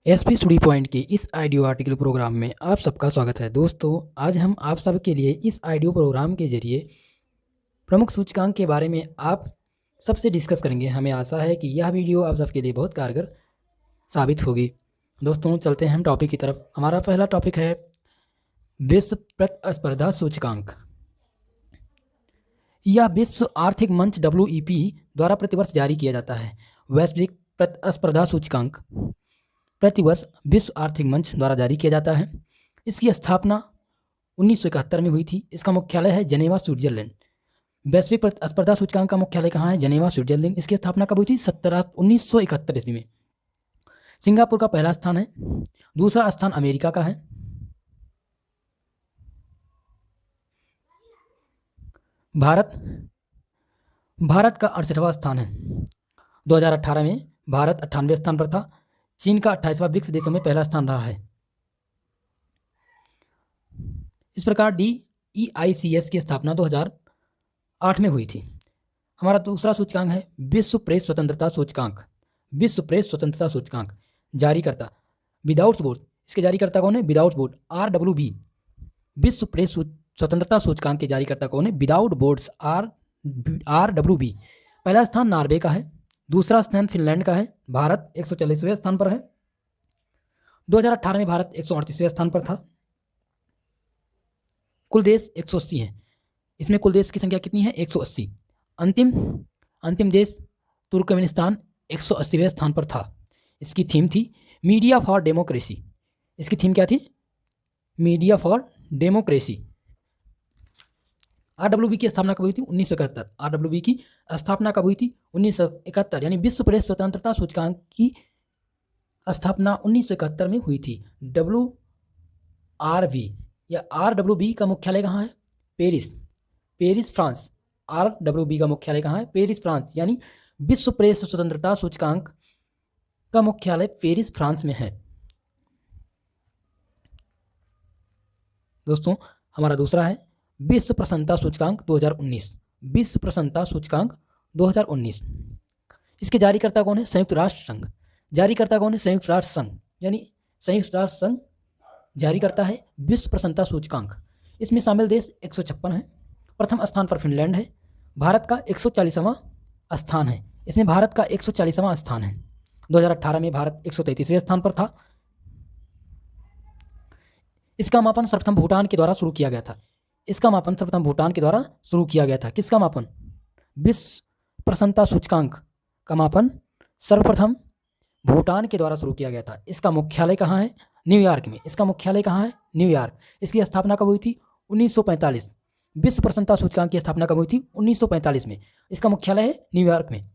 SP study point के इस audio article programme में आप सबका स्वागत है। दोस्तों, आज हम आप सबके लिए इस ऑडियो प्रोग्राम के जरिए प्रमुख सूचकांक के बारे में आप सबसे डिस्कस करेंगे। हमें आशा है कि यह वीडियो आप सबके लिए बहुत कारगर साबित होगी। दोस्तों, चलते हैं हम टॉपिक की तरफ। हमारा पहला टॉपिक है विश्व प्रतिस्पर्धा सूचकांक। यह विश्व आर्थिक मंच WEP द्वारा प्रतिवर्ष जारी किया जाता है। वैश्विक प्रतिस्पर्धा सूचकांक प्रतिवर्ष विश्व आर्थिक मंच द्वारा जारी किया जाता है। इसकी स्थापना 1971 में हुई थी। इसका मुख्यालय है जनेवा, स्विट्जरलैंड। वैश्विक प्रतिस्पर्धा सूचकांक का मुख्यालय कहाँ है? जनेवा, स्विट्जरलैंड। इसकी स्थापना कब हुई थी? 1971 ईस्वी में। सिंगापुर का पहला स्थान है। दूसरा स्थान अमेरिका का है। भारत का 68वां स्थान है। 2018 में भारत 98वें स्थान पर था। चीन का 28वां ब्रिक्स देशों में पहला स्थान रहा है। इस प्रकार DEICS की स्थापना 2008 में हुई थी। हमारा दूसरा सूचकांक है विश्व प्रेस स्वतंत्रता सूचकांक। विश्व प्रेस स्वतंत्रता सूचकांक जारीकर्ता विदाउट बोर्ड। इसके जारीकर्ता कौन है? Without board, RWB। विश्व प्रेस स्वतंत्रता सूचकांक के जारीकर्ता कौन है? Without boards, RWB। पहला स्थान नॉर्वे का है। दूसरा स्थान फिनलैंड का है। भारत 140वें स्थान पर है। 2018 में भारत 138वें स्थान पर था। कुल देश 180 हैं। इसमें कुल देश की संख्या कितनी है? 180। अंतिम देश तुर्कमेनिस्तान 180वें स्थान पर था। इसकी थीम थी मीडिया फॉर डेमोक्रेसी। इसकी थीम क्या थी? Media for democracy. RWB की स्थापना कब हुई थी? 1971। RWB की स्थापना कब हुई थी? 1971, यानी विश्व प्रेस स्वतंत्रता सूचकांक की स्थापना 1971 में हुई थी। WRV या RWB का मुख्यालय कहाँ है? Paris, France. RWB का मुख्यालय कहाँ है? Paris, France. यानी विश्व प्रेस स्वतंत्रता सूचकांक का मुख्यालय पेरिस, फ्रांस में है। दोस्तों, हमारा दूसरा है विश्व प्रसन्नता सूचकांक 2019। विश्व प्रसन्नता सूचकांक 2019। इसके जारीकर्ता कौन है? संयुक्त राष्ट्र संघ। जारीकर्ता कौन है? संयुक्त राष्ट्र संघ, यानी संयुक्त राष्ट्र संघ जारी करता है विश्व प्रसन्नता सूचकांक। इसमें शामिल देश 156 है। प्रथम स्थान पर फिनलैंड है। भारत का 140वां स्थान है। इसमें भारत का 140वां स्थान है। 2018 में भारत 133वें स्थान पर था। इसका मापन सर्वप्रथम भूटान के द्वारा शुरू किया गया था। किसका मापन? विश्व प्रसन्नता सूचकांक का मापन सर्वप्रथम भूटान के द्वारा शुरू किया गया था। इसका मुख्यालय कहाँ है? न्यूयॉर्क में। इसका मुख्यालय कहाँ है? न्यूयॉर्क। इसकी स्थापना कब हुई थी? 1945। विश्व प्रसन्नता सूचकांक की स्थापना कब हुई थी? 1945 में। इसका मुख्यालय है न्यूयॉर्क में।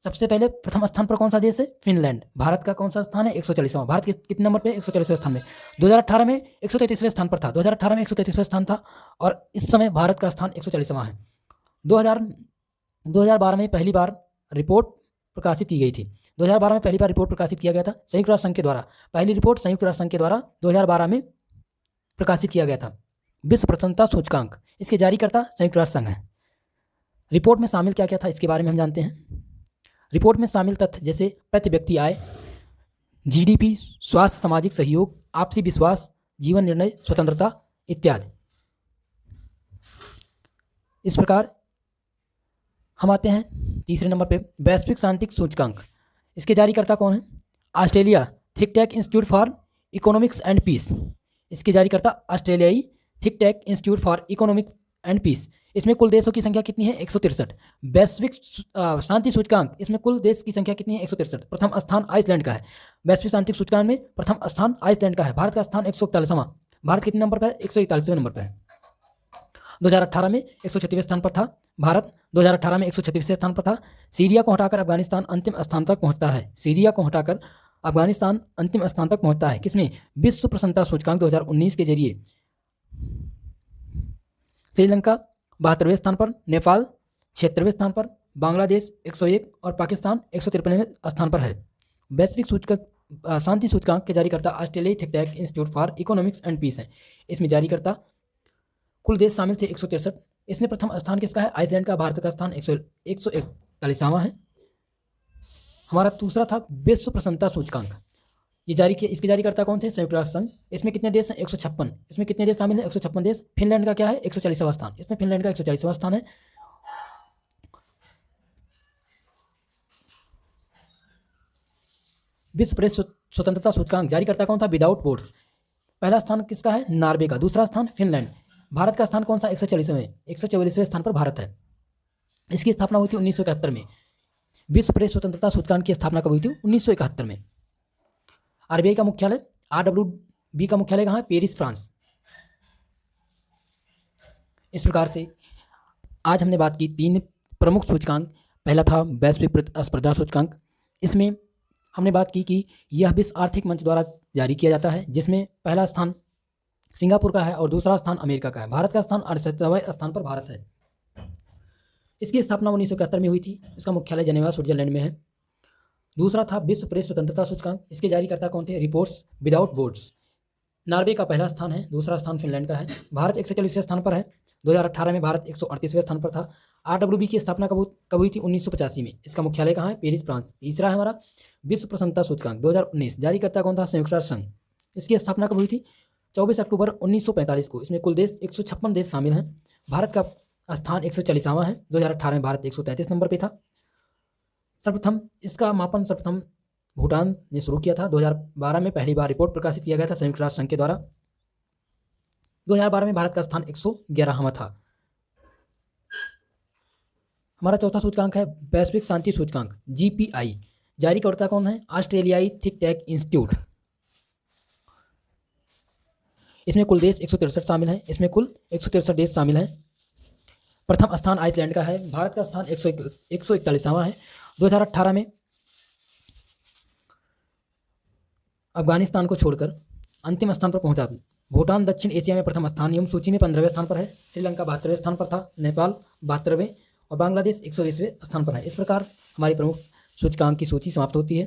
सबसे पहले प्रथम स्थान पर कौन सा देश है? फिनलैंड। भारत का कौन सा स्थान है? 140वां। भारत के कितने नंबर पे? 140वें स्थान में। 2018 में 133वें स्थान पर था। 2018 में 133वां स्थान था और इस समय भारत का स्थान 140वां है। 2012 में पहली बार रिपोर्ट प्रकाशित की गई थी। 2012 में पहली बार रिपोर्ट प्रकाशित किया गया था संयुक्त राष्ट्र संघ के द्वारा। पहली रिपोर्ट संयुक्त राष्ट्र संघ के द्वारा 2012 में प्रकाशित किया गया था। विश्व प्रसन्नता सूचकांक, इसके जारीकर्ता संयुक्त राष्ट्र संघ है। रिपोर्ट में शामिल क्या क्या था इसके बारे में हम जानते हैं। रिपोर्ट में शामिल तथ्य जैसे प्रति व्यक्ति आय, GDP, स्वास्थ्य, सामाजिक सहयोग, आपसी विश्वास, जीवन निर्णय स्वतंत्रता इत्यादि। इस प्रकार हम आते हैं तीसरे नंबर पे वैश्विक शांति सूचकांक। इसके जारीकर्ता कौन है? Australia think tank institute for economics and peace. इसके जारीकर्ता ऑस्ट्रेलियाई think tank institute for economic and peace. इसमें कुल देशों की संख्या कितनी है? 163। वैश्विक शांति सूचकांक, इसमें कुल देश की संख्या कितनी है? 163। प्रथम स्थान आइसलैंड का है। वैश्विक शांति सूचकांक में प्रथम स्थान आइसलैंड का है। भारत का स्थान 141वां। भारत कितने नंबर पर है? 141वें नंबर पर है। 2018 में 136वें स्थान पर था। भारत 2018 में 136वें स्थान पर था। सीरिया को हटाकर अफगानिस्तान अंतिम स्थान तक पहुंचता है। किसने? विश्व प्रसन्नता सूचकांक 2019 के जरिए। श्रीलंका 72वें स्थान पर, नेपाल 76वें स्थान पर, बांग्लादेश 101 और पाकिस्तान 153वें स्थान पर है। वैश्विक शांति सूचकांक के जारीकर्ता ऑस्ट्रेलियाई think tank institute for economics and peace है। इसमें जारीकर्ता कुल देश शामिल थे 163। इसमें प्रथम स्थान किसका है? आइसलैंड का। भारत का स्थान 141वां है। हमारा दूसरा था विश्व प्रसन्नता सूचकांक। ये जारी किया, इसके जारीकर्ता कौन थे? संयुक्त राष्ट्र संघ। इसमें कितने देश हैं? 156। इसमें कितने देश शामिल हैं? 156 देश। फिनलैंड का क्या है? 140वां स्थान। इसमें फिनलैंड का 140वां स्थान है। विश्व प्रेस स्वतंत्रता सूचकांक जारीकर्ता कौन था? Without boards. पहला स्थान किसका है? नॉर्वे का। दूसरा स्थान फिनलैंड। भारत का स्थान कौन सा? 144वें स्थान पर भारत है। इसकी स्थापना हुई थी 1971 में। विश्व प्रेस स्वतंत्रता सूचकांक की स्थापना कब हुई थी? 1971 में। आरबीआई का मुख्यालय, RWB का मुख्यालय कहाँ है? Paris, France. इस प्रकार से आज हमने बात की 3 प्रमुख सूचकांक। पहला था वैश्विक प्रतिस्पर्धा सूचकांक। इसमें हमने बात की कि यह विश्व आर्थिक मंच द्वारा जारी किया जाता है, जिसमें पहला स्थान सिंगापुर का है और दूसरा स्थान अमेरिका का है। भारत का स्थान 68वें स्थान पर भारत है। इसकी स्थापना 1971 में हुई थी। इसका मुख्यालय जेनेवा, स्विट्जरलैंड में है। दूसरा था विश्व प्रेस स्वतंत्रता सूचकांक। इसके जारीकर्ता कौन थे? Reports without boards. नॉर्वे का पहला स्थान है, दूसरा स्थान फिनलैंड का है। भारत 140वें स्थान पर है। 2018 में भारत 138वें स्थान पर था। RWB की स्थापना कब हुई थी? 1985 में। इसका मुख्यालय कहाँ है? Paris, France. तीसरा है हमारा विश्व प्रसन्नता सूचकांक 2019। जारीकर्ता कौन था? संयुक्त राष्ट्र संघ। इसकी स्थापना कब हुई थी? 24 अक्टूबर 1945 को। इसमें कुल देश 156 देश शामिल हैं। भारत का स्थान 140वां है। 2018 में भारत 133 नंबर पे था। सर्वप्रथम इसका मापन सर्वप्रथम भूटान ने शुरू किया था। 2012 में पहली बार रिपोर्ट प्रकाशित किया गया था संयुक्त राष्ट्र संघ के द्वारा। 2012 में भारत का स्थान 111वां था। हमारा चौथा सूचकांक है वैश्विक शांति सूचकांक GPI। जारीकर्ता कौन है? ऑस्ट्रेलियाई थिंक टैंक इंस्टीट्यूट। इसमें कुल देश 163 शामिल हैं। इसमें कुल 163 देश शामिल हैं। प्रथम स्थान आइसलैंड का है। भारत का स्थान 141वां है। 2018 में अफगानिस्तान को छोड़कर अंतिम स्थान पर पहुंचा। भूटान दक्षिण एशिया में प्रथम स्थान एवं सूची में 15वें स्थान पर है। श्रीलंका 72वें स्थान पर था। नेपाल 72वें और बांग्लादेश 120वें स्थान पर है। इस प्रकार हमारी प्रमुख सूचकांक की सूची समाप्त होती है।